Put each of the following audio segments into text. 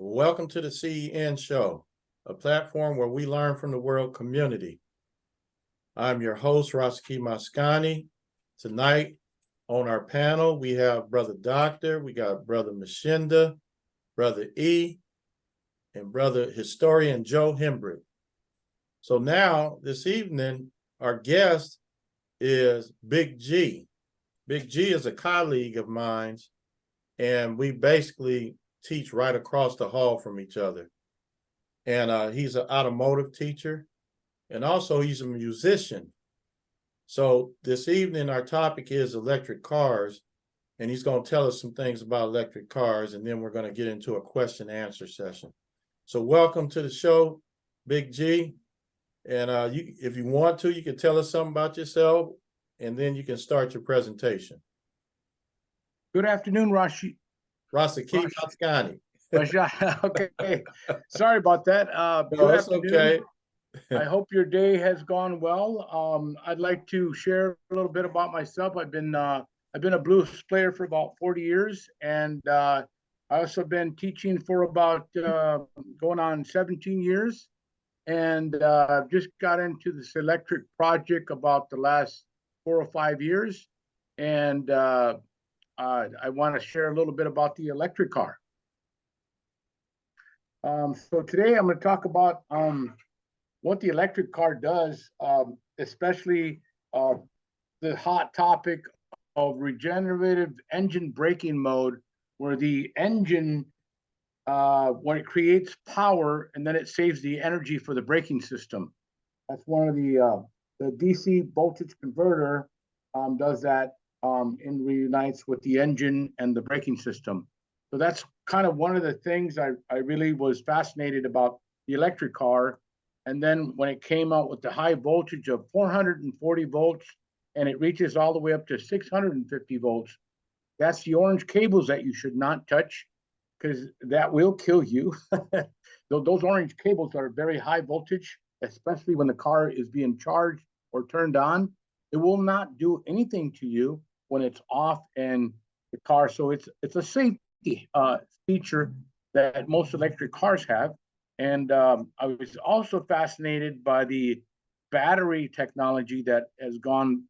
Welcome to the CEN show, a platform where we learn from the world community. I'm your host, Rasaki Maskani. Tonight on our panel, we have Brother Doctor, we got Brother Mashinda, Brother E, and Brother Historian Joe Hembrick. So now, this evening, our guest is Big G. Big G is a colleague of mine, and we basically teach right across the hall from each other. And he's an automotive teacher, and also he's a musician. So this evening, our topic is electric cars, and he's going to tell us some things about electric cars, and then we're going to get into a question and answer session. So welcome to the show, Big G. And if you want to, you can tell us something about yourself, and then you can start your presentation. Good afternoon, Rasaki Maskani. Okay, sorry about that. No, it's okay. I hope your day has gone well. I'd like to share a little bit about myself. I've been a blues player for about 40 years, and I also been teaching for about going on 17 years, and just got into this electric project about the last 4 or 5 years, and I want to share a little bit about the electric car. So today I'm going to talk about what the electric car does, especially the hot topic of regenerative engine braking mode, where the engine, when it creates power and then it saves the energy for the braking system. That's one of the DC voltage converter does that and reunites with the engine and the braking system. So that's kind of one of the things I really was fascinated about the electric car. And then when it came out with the high voltage of 440 volts, and it reaches all the way up to 650 volts, that's the orange cables that you should not touch, because that will kill you. Those orange cables are very high voltage, especially when the car is being charged or turned on. It will not do anything to you when it's off and the car. So it's a safety feature that most electric cars have. And I was also fascinated by the battery technology that has come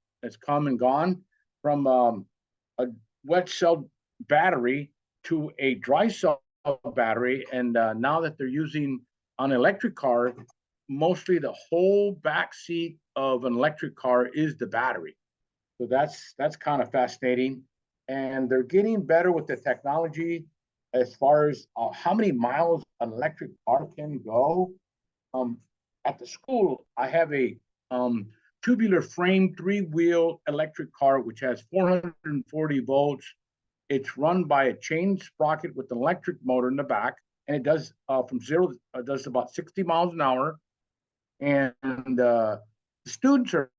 and gone from a wet cell battery to a dry cell battery. And now that they're using on an electric car, mostly the whole back seat of an electric car is the battery. So that's kind of fascinating. And they're getting better with the technology as far as how many miles an electric car can go. At the school, I have a tubular frame 3-wheel electric car, which has 440 volts. It's run by a chain sprocket with an electric motor in the back, and it does from zero, does about 60 miles an hour. And the students are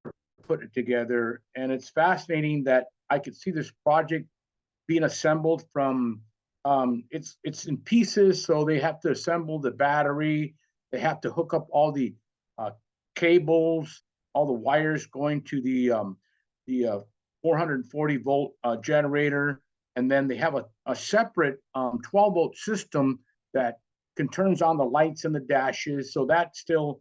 putting it together, and it's fascinating that I could see this project being assembled from it's in pieces, so they have to assemble the battery, they have to hook up all the cables, all the wires going to the 440 volt generator, and then they have a separate 12 volt system that can turns on the lights in the dashes. So that's still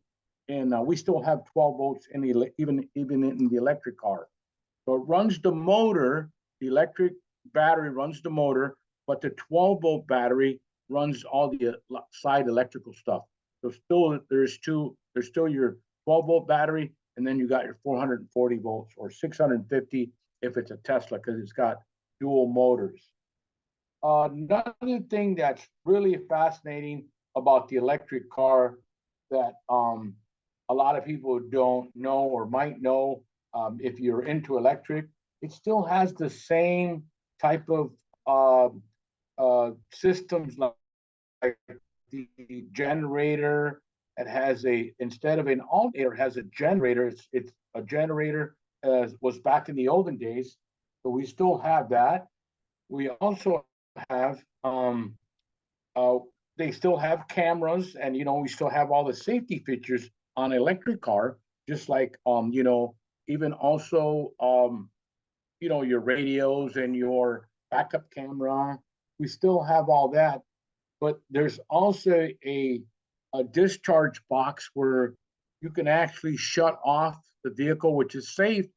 we still have 12 volts in the even in the electric car. So it runs the motor. The electric battery runs the motor, but the 12 volt battery runs all the side electrical stuff. So still there's still your 12 volt battery, and then you got your 440 volts or 650 if it's a Tesla, because it's got dual motors. Another thing that's really fascinating about the electric car that a lot of people don't know or might know, if you're into electric, it still has the same type of systems, like the generator. It has instead of an alternator, it has a generator. It's a generator was back in the olden days. So we still have that. We also have they still have cameras, and we still have all the safety features on an electric car, just like even also your radios and your backup camera. We still have all that, but there's also a discharge box where you can actually shut off the vehicle, which is safe.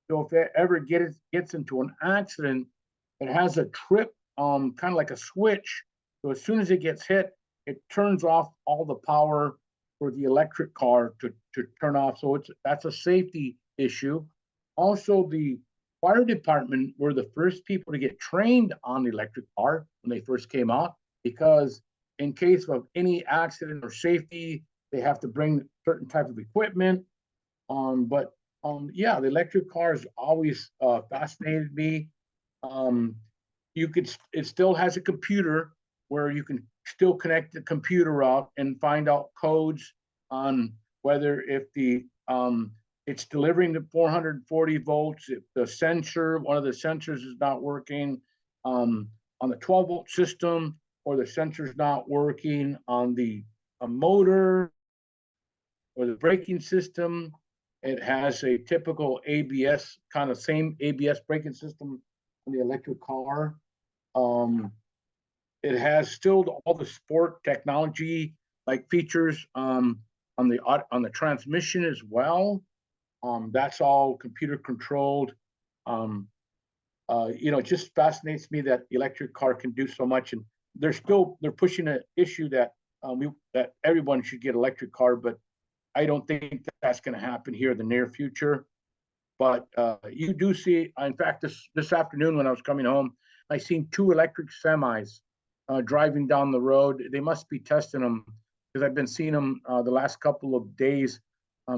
So if it ever gets into an accident, it has a trip, kind of like a switch. So as soon as it gets hit, it turns off all the power for the electric car to turn off. So that's a safety issue. Also, the fire department were the first people to get trained on the electric car when they first came out, because in case of any accident or safety, they have to bring certain type of equipment. But yeah, the electric cars always fascinated me. Um, it still has a computer where you can still connect the computer up and find out codes on whether if it's delivering the 440 volts, if the sensor, one of the sensors is not working on the 12-volt system, or the sensor's not working on the motor or the braking system. It has a typical ABS, kind of same ABS braking system on the electric car. Um, it has still all the sport technology like features on the transmission as well. That's all computer controlled. Um, it just fascinates me that the electric car can do so much, and they're pushing an issue that that everyone should get electric car, but I don't think that's going to happen here in the near future. But you do see, in fact, this afternoon when I was coming home, I seen two electric semis driving down the road. They must be testing them, because I've been seeing them the last couple of days,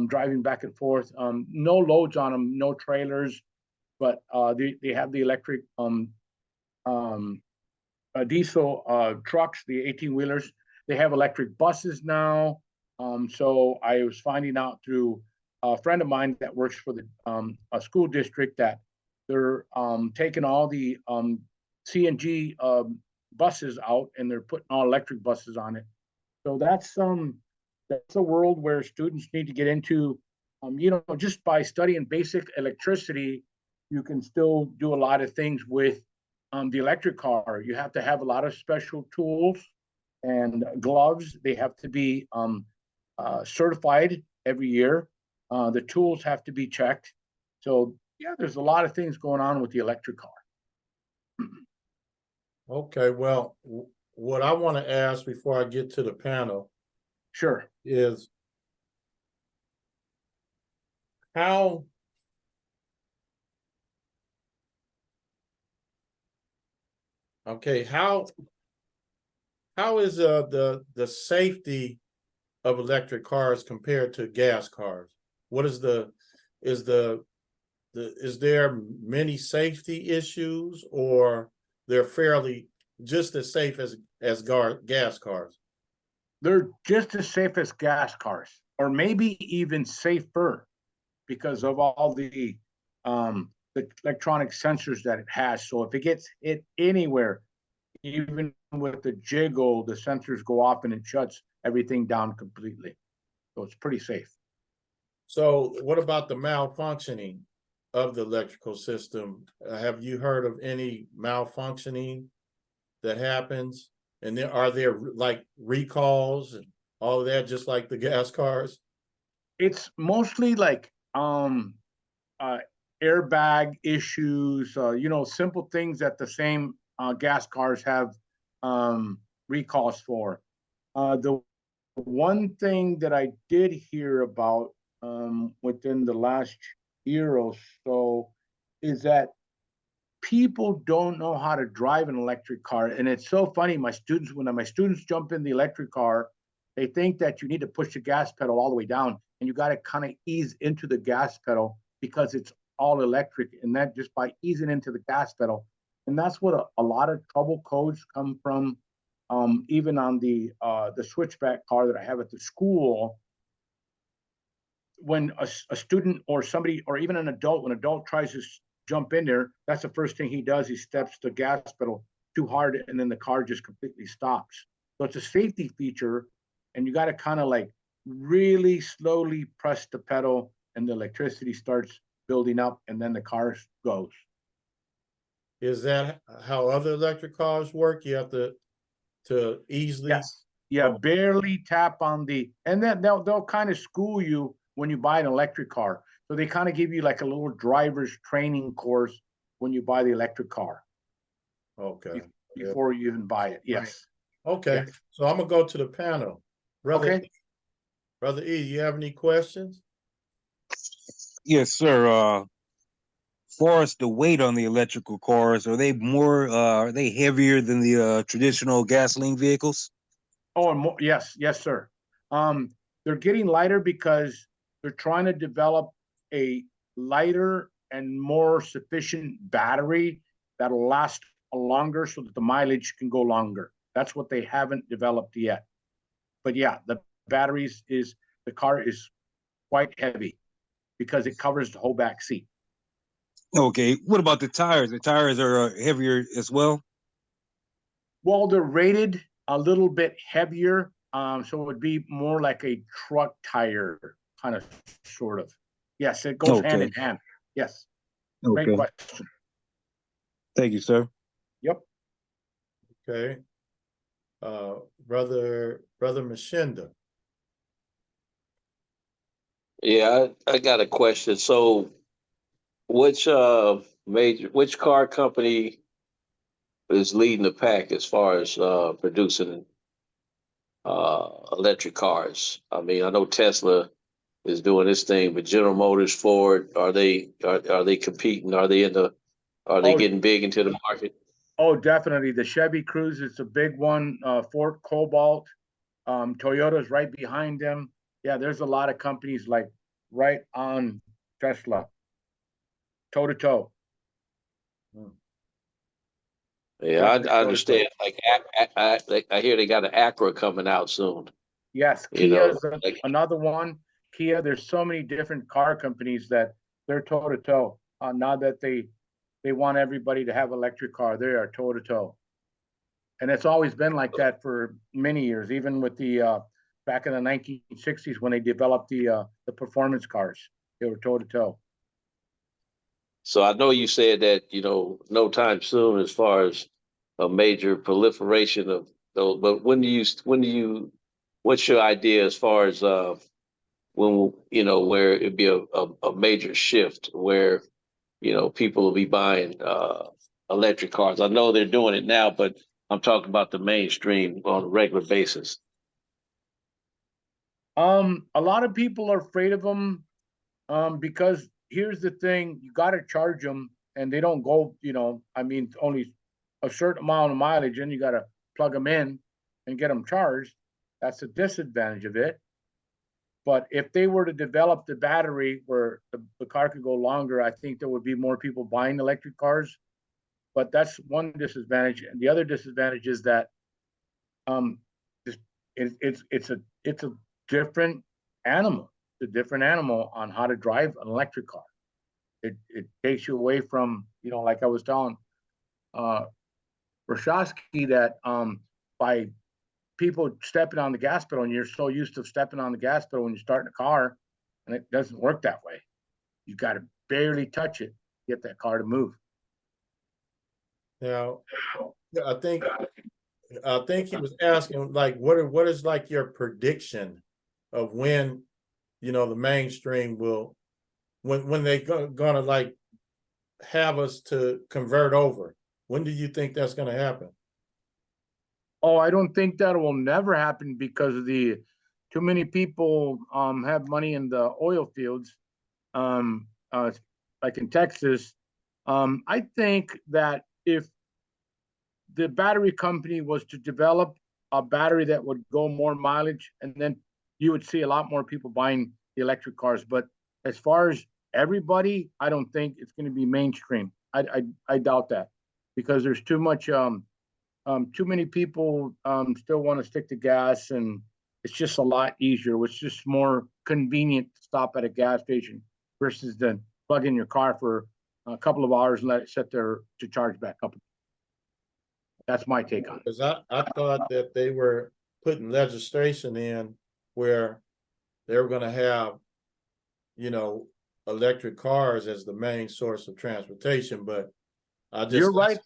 driving back and forth. No loads on them, no trailers, but they have the electric um, diesel trucks, the 18-wheelers. They have electric buses now. So I was finding out through a friend of mine that works for a school district that they're taking all the CNG buses out, and they're putting all electric buses on it. So that's a world where students need to get into. Just by studying basic electricity, you can still do a lot of things with the electric car. You have to have a lot of special tools and gloves. They have to be certified every year. The tools have to be checked. So yeah, there's a lot of things going on with the electric car. Okay, well, what I want to ask before I get to the panel Sure. is how okay, how is the safety of electric cars compared to gas cars? What is is there many safety issues, or they're fairly just as safe as gas cars? They're just as safe as gas cars, or maybe even safer, because of all the electronic sensors that it has. So if it gets hit anywhere, even with the jiggle, the sensors go off and it shuts everything down completely. So it's pretty safe. So what about the malfunctioning of the electrical system? Have you heard of any malfunctioning that happens? And then are there like recalls and all of that, just like the gas cars? It's mostly like uh airbag issues, simple things that the same gas cars have recalls for. The one thing that I did hear about within the last year or so is that people don't know how to drive an electric car. And it's so funny. When my students jump in the electric car, they think that you need to push the gas pedal all the way down, and you got to kind of ease into the gas pedal because it's all electric. And that just by easing into the gas pedal. And that's what a lot of trouble codes come from. Even on the switchback car that I have at the school, when a student or somebody, or even an adult, when an adult tries to jump in there, that's the first thing he does. He steps the gas pedal too hard, and then the car just completely stops. So it's a safety feature, and you got to kind of like really slowly press the pedal, and the electricity starts building up, and then the car goes. Is that how other electric cars work? You have to to easily? Yes. Yeah, Oh, barely tap on the, and then they'll kind of school you when you buy an electric car. So they kind of give you like a little driver's training course when you buy the electric car okay. Yeah. before you even buy it. Right. Yes. Okay, Yes. so I'm gonna go to the panel. Brother, Okay. Brother E, you have any questions? Yes, sir. Far as the weight on the electrical cars, are they heavier than the traditional gasoline vehicles? Oh, and more, yes, yes, sir. They're getting lighter because they're trying to develop a lighter and more sufficient battery that'll last longer so that the mileage can go longer. That's what they haven't developed yet. But yeah, the car is quite heavy because it covers the whole back seat. Okay. What about the tires? The tires are heavier as well. Well, they're rated a little bit heavier, so it would be more like a truck tire, kind of, sort of. Yes, it goes hand Okay. in hand. Yes, great Okay. question. Thank you, sir. Yep. Okay. Brother Machinda. Yeah, I got a question. So which which car company is leading the pack as far as producing electric cars? I mean, I know Tesla is doing this thing, but General Motors, Ford, are they competing? Are they Oh, getting big into the market? oh, definitely. The Chevy Cruze is a big one. Ford Cobalt, Toyota's right behind them. Yeah, there's a lot of companies like right on Tesla, toe to toe. Yeah, Definitely I toe to toe. understand. I hear they got an Acura coming out soon. Yes, You know, Kia's like another one. Kia, there's so many different car companies that they're toe to toe. Now that they want everybody to have electric car, they are toe to toe, and it's always been like that for many years. Even with the back in the 1960s when they developed the performance cars, they were toe to toe. so I know you said that, no time soon as far as a major proliferation of those, but what's your idea as far as when, where it'd be a major shift where, people will be buying electric cars? I know they're doing it now, but I'm talking about the mainstream on a regular basis. A lot of people are afraid of them because here's the thing: you got to charge them, and they don't go. I mean, only a certain amount of mileage, and you got to plug them in and get them charged. That's a disadvantage of it. But if they were to develop the battery where the car could go longer, I think there would be more people buying electric cars. But that's one disadvantage, and the other disadvantage is that um, it's it's a different animal. It's a different animal on how to drive an electric car. It takes you away from, like I was telling uh Rashowski, that by people stepping on the gas pedal, and you're so used to stepping on the gas pedal when you're starting a car, and it doesn't work that way. You got to barely touch it to get that car to move. Now, I think he was asking like what is like your prediction of when the mainstream will when they gonna like have us to convert over. When do you think that's gonna happen? Oh, I don't think that will never happen because of the too many people have money in the oil fields, um, uh, like in Texas. I think that if the battery company was to develop a battery that would go more mileage, and then you would see a lot more people buying the electric cars. But as far as everybody, I don't think it's going to be mainstream. I doubt that because there's too many people still want to stick to gas, and it's just a lot easier. It's just more convenient to stop at a gas station versus then plug in your car for a couple of hours and let it sit there to charge back up. That's my take on it. Because I thought that they were putting legislation in where they were gonna have, you know, electric cars as the main source of transportation, but I just You're right.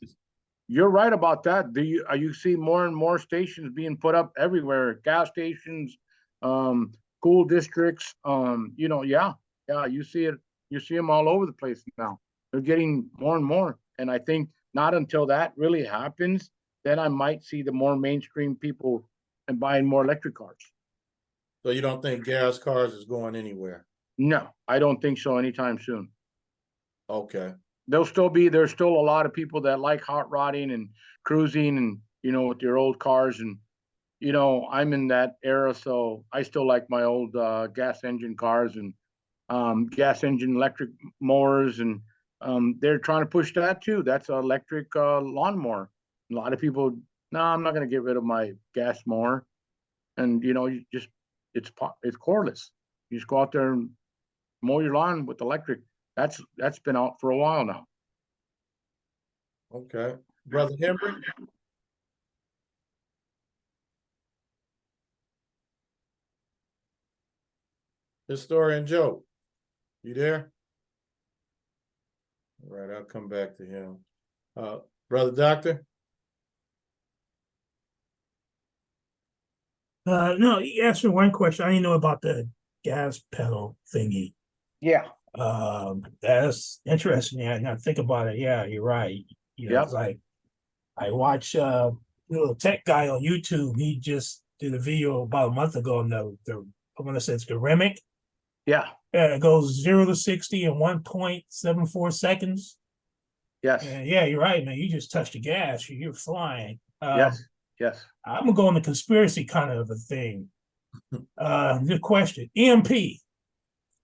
You're right about that. You see more and more stations being put up everywhere, gas stations, school districts, yeah, you see it, you see them all over the place now. They're getting more and more. And I think not until that really happens, then I might see the more mainstream people and buying more electric cars. So you don't think gas cars is going anywhere? No, I don't think so anytime soon. Okay. There's still a lot of people that like hot rodding and cruising and, with your old cars. And, I'm in that era. So I still like my old gas engine cars and gas engine electric mowers. And they're trying to push that too. That's an electric lawnmower. A lot of people, no, I'm not going to get rid of my gas mower. And, it's cordless. You just go out there and mow your lawn with electric. That's been out for a while now. Okay. Brother Henry? Historian Joe, you there? All right, I'll come back to him. Brother Doctor? No, you asked me one question. I didn't know about the gas pedal thingy. Yeah. That's interesting. Yeah, now think about it. Yeah, you're right. Yep. 'Cause I watch little tech guy on YouTube. He just did a video about a month ago on the I want to say it's the Remic. Yeah. It goes 0 to 60 in 1.74 seconds. Yes. And yeah, you're right, man. You just touch the gas, you're flying. Yes. Yes. I'm gonna go on the conspiracy kind of a thing. Good question. EMP.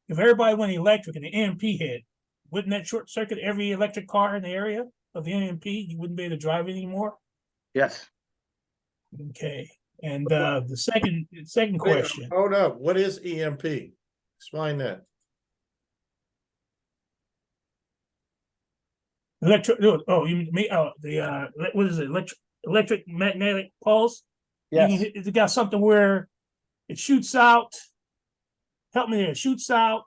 If everybody went electric and the EMP hit, wouldn't that short circuit every electric car in the area of the EMP? You wouldn't be able to drive it anymore. Yes. Okay. And the second question. Hold up. What is EMP? Explain that. Oh, you mean what is it? Electric magnetic pulse? Yes. It got something where it shoots out. Help me there. It shoots out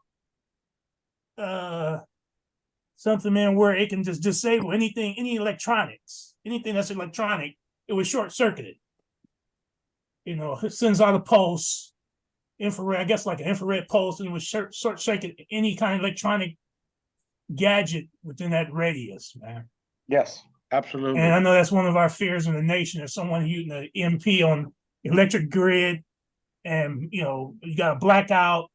something, man, where it can just disable anything, any electronics, anything that's electronic, it was short circuited. It sends out a pulse, infrared, I guess like an infrared pulse, and it was short circuit any kind of electronic gadget within that radius, man. Yes. Absolutely. And I know that's one of our fears in the nation, if someone using an EMP on electric grid and you got a blackout,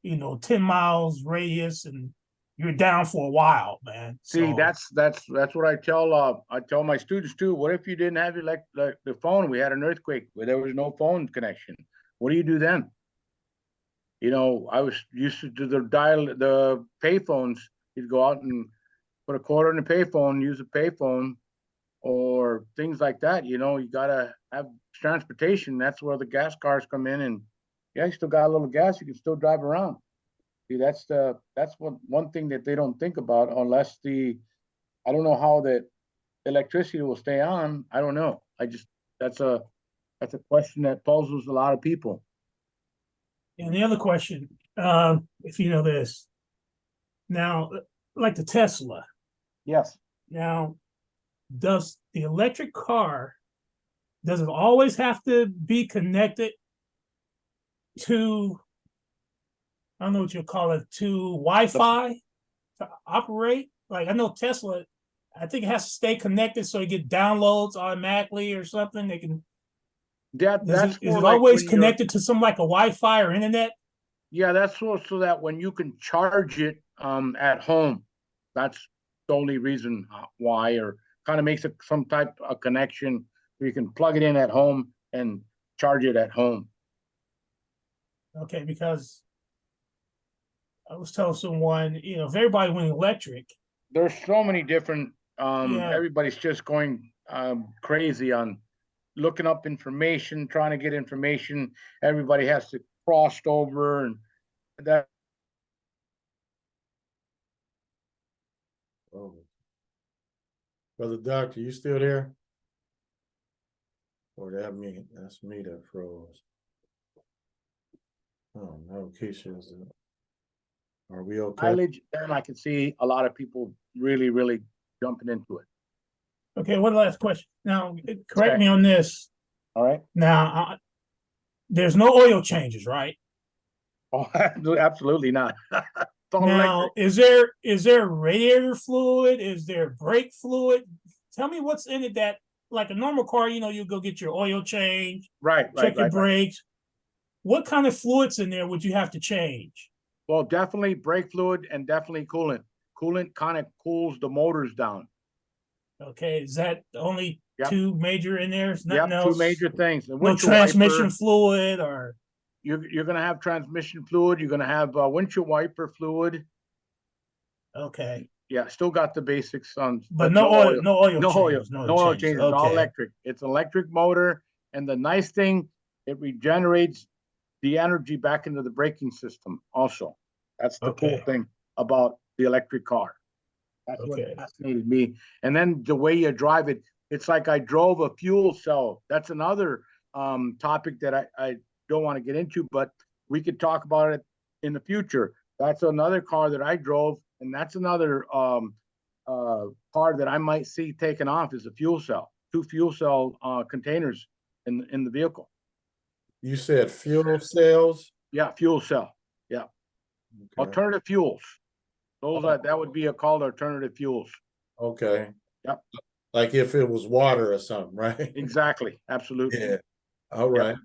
10 miles radius, and you're down for a while, man. See, So, that's what I tell my students too. What if you didn't have the phone? We had an earthquake where there was no phone connection. What do you do then? I was used to do the payphones. You'd go out and put a quarter in the payphone, use a payphone, or things like that. You gotta have transportation. That's where the gas cars come in, and yeah, you still got a little gas. You can still drive around. See, that's one thing that they don't think about, unless I don't know how that electricity will stay on. I don't know. That's a question that puzzles a lot of people. and the other question, if you know this, now, like the Tesla, Yes. now, does the electric car, does it always have to be connected to, I don't know what you call it, to Wi-Fi to operate? Like I know Tesla, I think it has to stay connected so you get downloads automatically or something. They can. That's is it like always connected to some like a Wi-Fi or internet? Yeah, that's so that when you can charge it at home, that's the only reason why, or kind of makes it some type of connection where you can plug it in at home and charge it at home. Okay, because I was telling someone, if everybody went electric, There's so many different. Yeah. Everybody's just going crazy on looking up information, trying to get information. Everybody has to cross over, and that. Oh. Brother Doctor, you still there? Or that's me that froze. Oh no, Keisha's. Are we okay? Mileage, and I can see a lot of people really, really jumping into it. Okay, one last question. Now, correct Okay. me on this. All right. Now, there's no oil changes, right? Oh, absolutely not. It's all Now, electric. is there radiator fluid? Is there brake fluid? Tell me what's in it that, like a normal car, you know, you go get your oil change, Right, check your right. brakes. What kind of fluids in there would you have to change? Well, definitely brake fluid and definitely coolant. Coolant kind of cools the motors down. Okay, is that the only Yep. two major in there? There's nothing Yep, two else? major things. The No windshield transmission wiper, fluid or you're gonna have transmission fluid. You're gonna have windshield wiper fluid. okay, Yeah, still got the basics on, but no oil, no oil no oil, changes, no oil no oil changes. changes. All Okay, electric. It's an electric motor, and the nice thing, it regenerates the energy back into the braking system. Also, that's the cool okay, thing about the electric car. That's what okay. fascinated me. And then the way you drive it, it's like I drove a fuel cell. That's another topic that I don't want to get into, but we could talk about it in the future. That's another car that I drove, and that's another car that I might see taken off is a fuel cell. Two fuel cell containers in the vehicle. You said fuel cells? Yeah, fuel cell. Yeah, Okay. alternative fuels. Those that would be called alternative fuels. Okay. Yep. Like if it was water or something, right? Exactly. Absolutely. Yeah. All right. I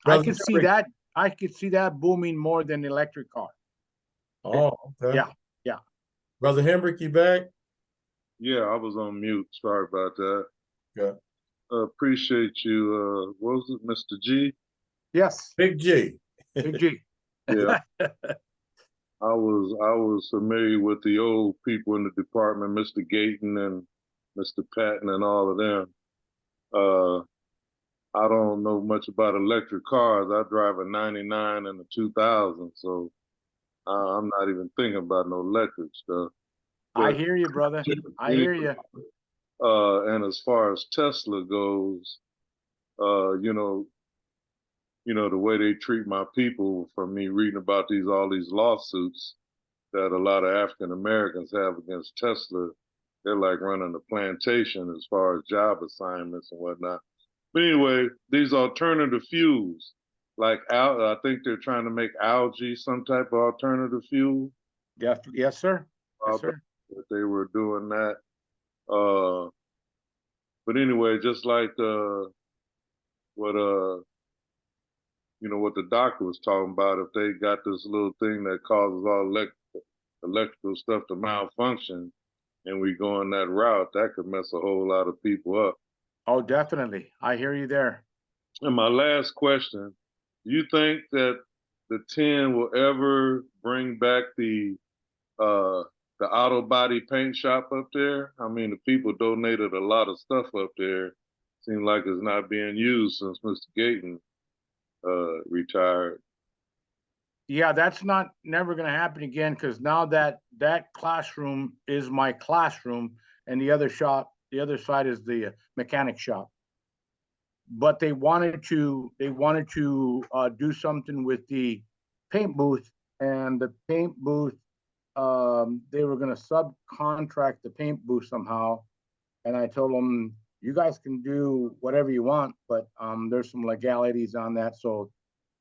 Brother could see Henry- that. I could see that booming more than the electric car. Oh, okay. Yeah, yeah. Brother Hendrick, you back? Yeah, I was on mute. Sorry about that. Yeah. Appreciate you. What was it, Mr. G? Yes. Big G. Big G. Yeah, I was familiar with the old people in the department, Mr. Gayton and Mr. Patton and all of them. I don't know much about electric cars. I drive a 99 and a 2000, so I'm not even thinking about no electric stuff. I But, hear you, brother. I hear you. and as far as Tesla goes, you know, the way they treat my people from me reading about all these lawsuits that a lot of African Americans have against Tesla, they're like running a plantation as far as job assignments and whatnot. But anyway, these alternative fuels, like I think they're trying to make algae some type of alternative fuel. Yes, sir. Yes, sir. That they were doing that. But anyway, just like what what the doctor was talking about, if they got this little thing that causes all electrical stuff to malfunction and we go on that route, that could mess a whole lot of people up. Oh, definitely. I hear you there. And my last question, do you think that the CEN will ever bring back the auto body paint shop up there? I mean, the people donated a lot of stuff up there. Seems like it's not being used since Mr. Gayton retired. Yeah, that's not never going to happen again because now that classroom is my classroom, and the other side is the mechanic shop. But they wanted to do something with the paint booth, and the paint booth they were going to subcontract the paint booth somehow, and I told them you guys can do whatever you want, but there's some legalities on that, so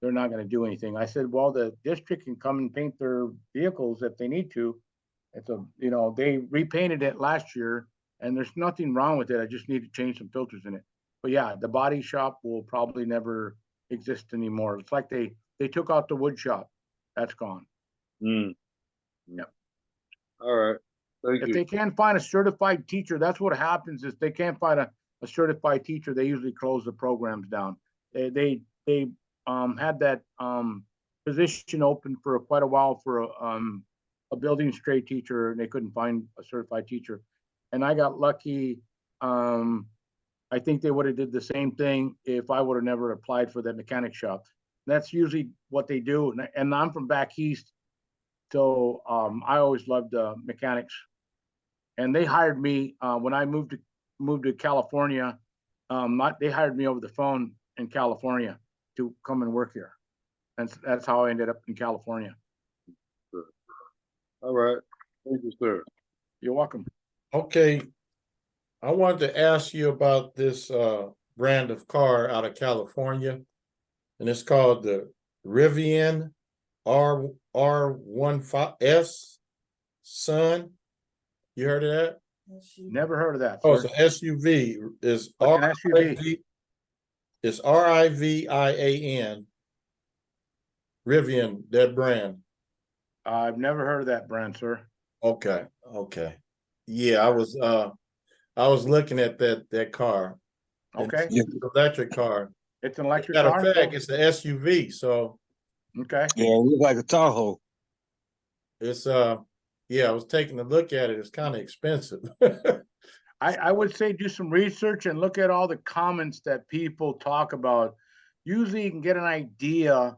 they're not going to do anything. I said, well, the district can come and paint their vehicles if they need to. It's they repainted it last year, and there's nothing wrong with it. I just need to change some filters in it. But yeah, the body shop will probably never exist anymore. It's like they took out the wood shop. That's gone. Mm. Yep. All right. Thank If you. they can't find a certified teacher, that's what happens. Is they can't find a certified teacher, they usually close the programs down. They had that position open for quite a while for a building straight teacher, and they couldn't find a certified teacher. And I got lucky. I think they would have did the same thing if I would have never applied for that mechanic shop. That's usually what they do. And I'm from back east, so I always loved mechanics. And they hired me when I moved to California. They hired me over the phone in California to come and work here. That's how I ended up in California. All right. Thank you, sir. You're welcome. Okay. I wanted to ask you about this brand of car out of California, and it's called the Rivian R15S Sun. You heard of that? Never heard of that, Oh, it's sir. an SUV. It's It's an SUV. RIV. It's RIVIAN. Rivian, that brand. I've never heard of that brand, sir. Okay, okay. Yeah, I was looking at that car. And Okay, Yeah, it's an electric car. it's an electric Matter car. of fact, it's the SUV, so Okay, yeah, it look like a Tahoe. it's yeah, I was taking a look at it. It's kind of expensive. I would say do some research and look at all the comments that people talk about. Usually, you can get an idea,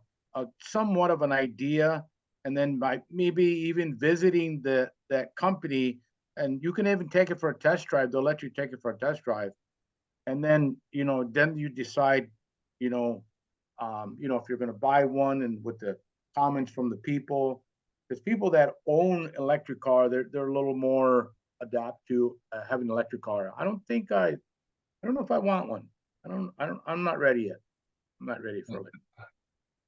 somewhat of an idea, and then by maybe even visiting that company, and you can even take it for a test drive. They'll let you take it for a test drive, and then then you decide, if you're going to buy one, and with the comments from the people, because people that own electric car, they're a little more adapt to having an electric car. I don't know if I want one. I'm not ready yet. I'm not ready for it.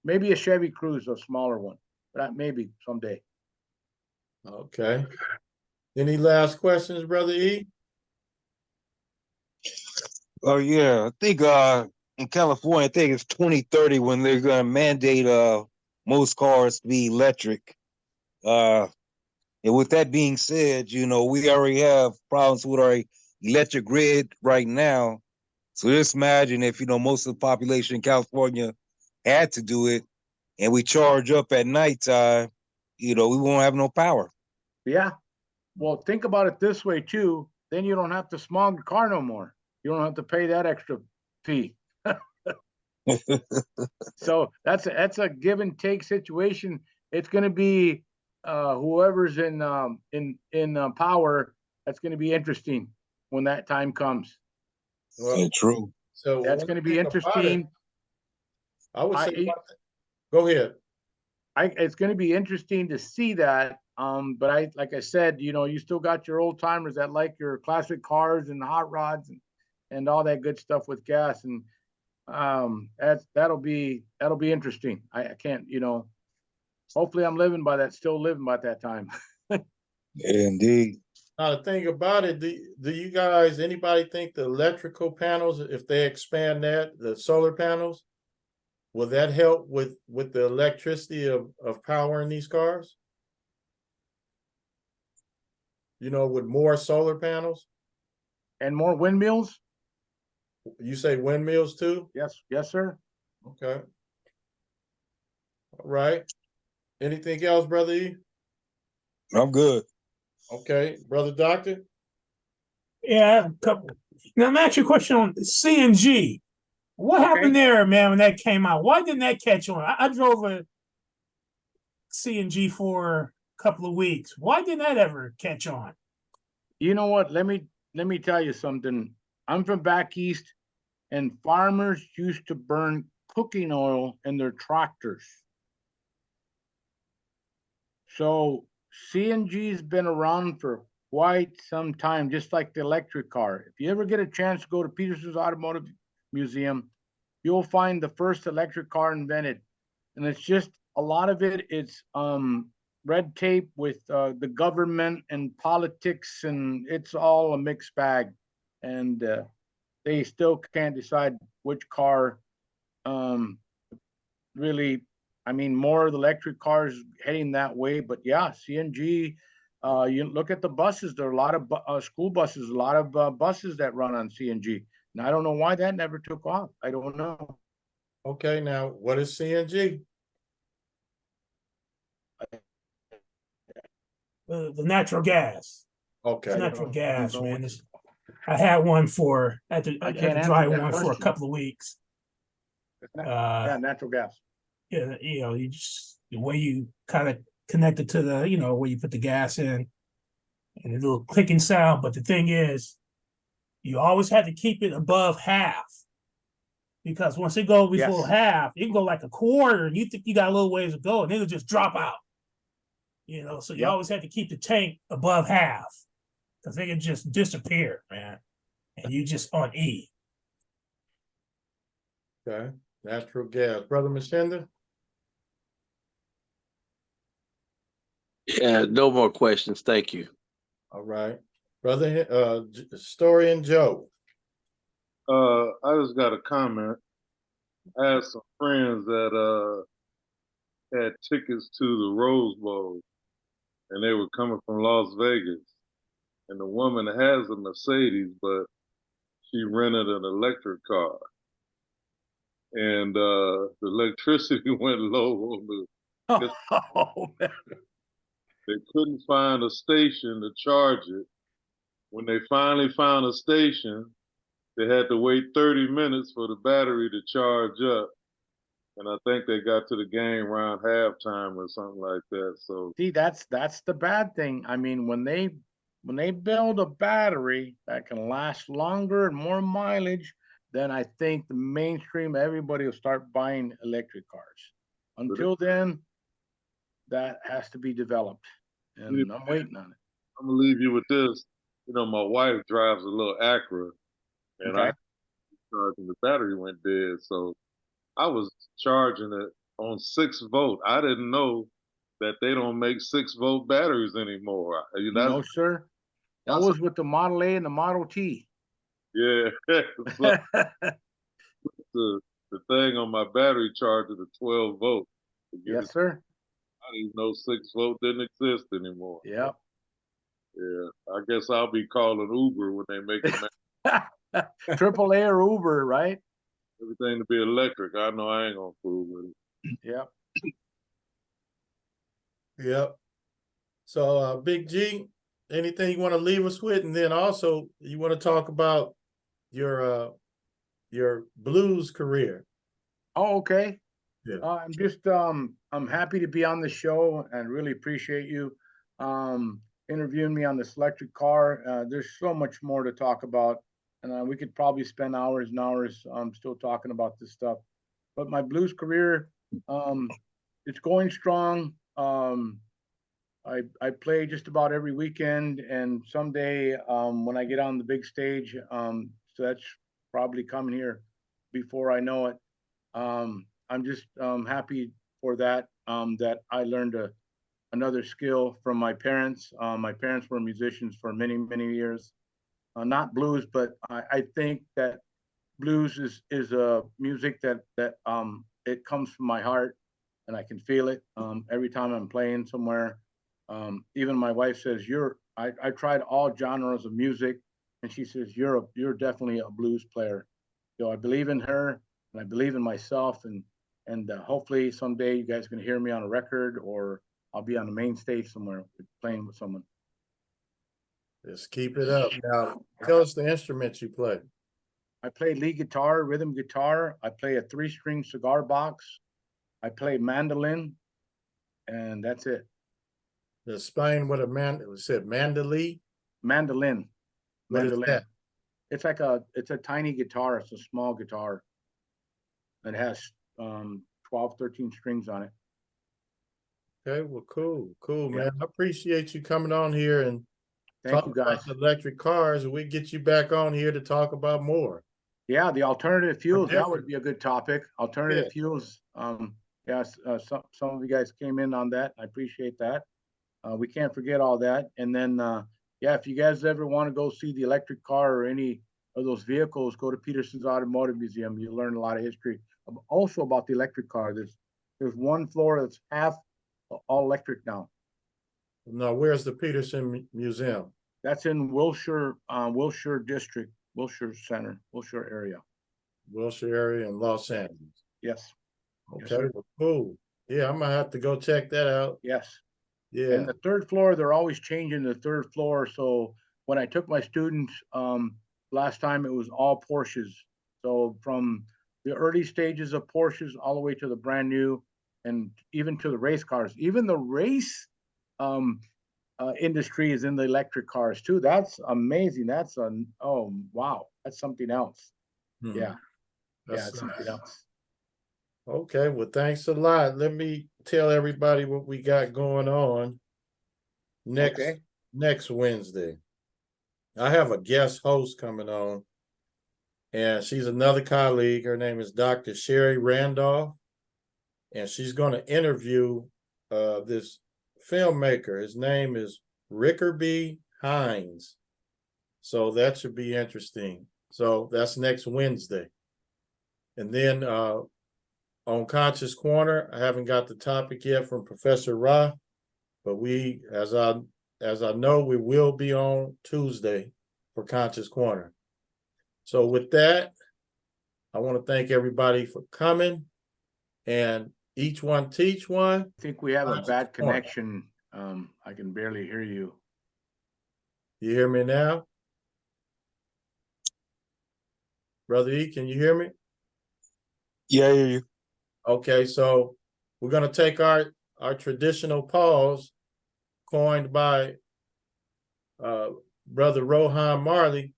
Maybe a Chevy Cruze, a smaller one, but maybe someday. Okay. Any last questions, Brother E? Oh yeah, I think in California, I think it's 2030 when they're gonna mandate most cars to be electric. Uh, and with that being said, we already have problems with our electric grid right now. So just imagine if most of the population in California had to do it, and we charge up at nighttime, we won't have no power. Yeah. Well, think about it this way too. Then you don't have to smog the car no more. You don't have to pay that extra fee. So that's a give and take situation. It's going to be whoever's in power. That's going to be interesting when that time comes. Well, Yeah, true. so That's one going to be thing about it, interesting. I would say, I, go ahead. it's going to be interesting to see that. But like I said, you still got your old timers that like your classic cars and hot rods and all that good stuff with gas. And that'll be interesting. I can't, hopefully I'm still living by that time. Yeah, indeed. Now the thing about it, do you guys, anybody think the electrical panels, if they expand that, the solar panels, will that help with the electricity of powering these cars? With more solar panels? And more windmills? You say windmills too? Yes, sir. Okay. All right. Anything else, Brother E? I'm good. Okay. Brother Doctor? Yeah, I have a couple. Now I'm asking you a question on CNG. What happened there, man, when that came out? Why didn't that catch on? I drove a CNG for a couple of weeks. Why didn't that ever catch on? You know what? Let me tell you something. I'm from back east, and farmers used to burn cooking oil in their tractors. So CNG's been around for quite some time, just like the electric car. If you ever get a chance to go to Peterson's Automotive Museum, you'll find the first electric car invented. And it's just a lot of it's red tape with the government and politics, and it's all a mixed bag. And they still can't decide which car really. I mean, more of the electric cars heading that way, but yeah, CNG. You look at the buses. There are a lot of school buses, a lot of buses that run on CNG. And I don't know why that never took off. I don't know. Okay, now what is CNG? The natural gas. Okay. It's natural gas, man. I had one I had to drive one for a couple of weeks. Yeah, natural gas. Yeah, you just the way you kind of connect it to the, where you put the gas in, and a little clicking sound. But the thing is, you always had to keep it above half, because once it goes before half, it can go like a quarter, and you think you got a little ways to go, and it'll just drop out. So you always had to keep the tank above half, because they can just disappear, man. and you just on E. Okay, natural gas. Brother Mashenda? Yeah, no more questions. Thank you. All right. Brother, Story and Joe. I just got a comment. I had some friends that had tickets to the Rose Bowl, and they were coming from Las Vegas. And the woman has a Mercedes, but she rented an electric car, and the electricity went low on the. Oh, man. They couldn't find a station to charge it. When they finally found a station, they had to wait 30 minutes for the battery to charge up. And I think they got to the game around halftime or something like that. So See, that's the bad thing. I mean, when they build a battery that can last longer and more mileage, then I think the mainstream everybody will start buying electric cars. Until then, that has to be developed, and I'm waiting on it. I'm gonna leave you with this. You know, my wife drives a little Acura, and Okay. I charging the battery went dead, so I was charging it on 6 volt. I didn't know that they don't make 6 volt batteries anymore. No, sir. That that's was with the Model A and the Model T. yeah. So the thing on my battery charger, the 12 volt. To get Yes, it, sir. I didn't know 6 volt didn't exist anymore. Yep. Yeah, I guess I'll be calling Uber when they make it AAA or Uber, right? everything to be electric. I know I ain't gonna fool with it. Yep. Yep. So, Big G, anything you want to leave us with? And then also you want to talk about your blues career. Oh, okay. Yeah. I'm happy to be on the show and really appreciate you interviewing me on this electric car. There's so much more to talk about, and we could probably spend hours and hours still talking about this stuff. But my blues career, it's going strong. I play just about every weekend, and someday when I get on the big stage, so that's probably coming here before I know it. I'm just happy for that. That I learned another skill from my parents. My parents were musicians for many, many years. Not blues, but I think that blues is a music that it comes from my heart, and I can feel it every time I'm playing somewhere. Even my wife says I tried all genres of music, and she says you're definitely a blues player. So I believe in her, and I believe in myself, and hopefully someday you guys can hear me on a record, or I'll be on the main stage somewhere playing with someone. Just keep it up. Now, tell us the instruments you play. I play lead guitar, rhythm guitar. I play a 3-string cigar box. I play mandolin, and that's it. Explain what it said mandolin. Mandolin. What is that? It's a tiny guitar. It's a small guitar. It has 12, 13 strings on it. Okay, well, cool, Yeah. man. I appreciate you coming on here and Thank you, talking guys. about the electric cars, and we get you back on here to talk about more. Yeah, the alternative fuels, that different. would be a good topic. Alternative Yeah. fuels. Yes, some of you guys came in on that. I appreciate that. We can't forget all that. And then, yeah, if you guys ever want to go see the electric car or any of those vehicles, go to Peterson's Automotive Museum. You'll learn a lot of history. Also about the electric car. There's one floor that's half all electric now. Now, where's the Peterson Museum? That's in Wilshire, Wilshire District, Wilshire Center, Wilshire area. Wilshire area in Los Angeles. Yes. Okay, Yes, well, cool. Yeah, I'm gonna have to go check that out. yes. Yeah. And the third floor, they're always changing the third floor. So when I took my students last time, it was all Porsches. So from the early stages of Porsches all the way to the brand new, and even to the race cars. Even the race um, industry is in the electric cars too. That's amazing. Oh wow, that's something else. Hmm. Yeah, That's it's something else. okay. Well, thanks a lot. Let me tell everybody what we got going on next Okay. next Wednesday. I have a guest host coming on, and she's another colleague. Her name is Dr. Sherry Randolph, and she's going to interview this filmmaker. His name is Rickerby Hines. So that should be interesting. So that's next Wednesday. And then on Conscious Corner, I haven't got the topic yet from Professor Ra, but we, as I know, we will be on Tuesday for Conscious Corner. So with that, I want to thank everybody for coming, and each one teach one. I think we have a Conscious bad Corner. connection. I can barely hear you. You hear me now? Brother E, can you hear me? Yeah, I hear you. Okay, so we're going to take our traditional pause coined by Brother Rohan Marley.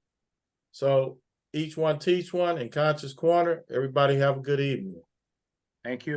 So each one teach one in Conscious Corner. Everybody have a good evening. Thank you.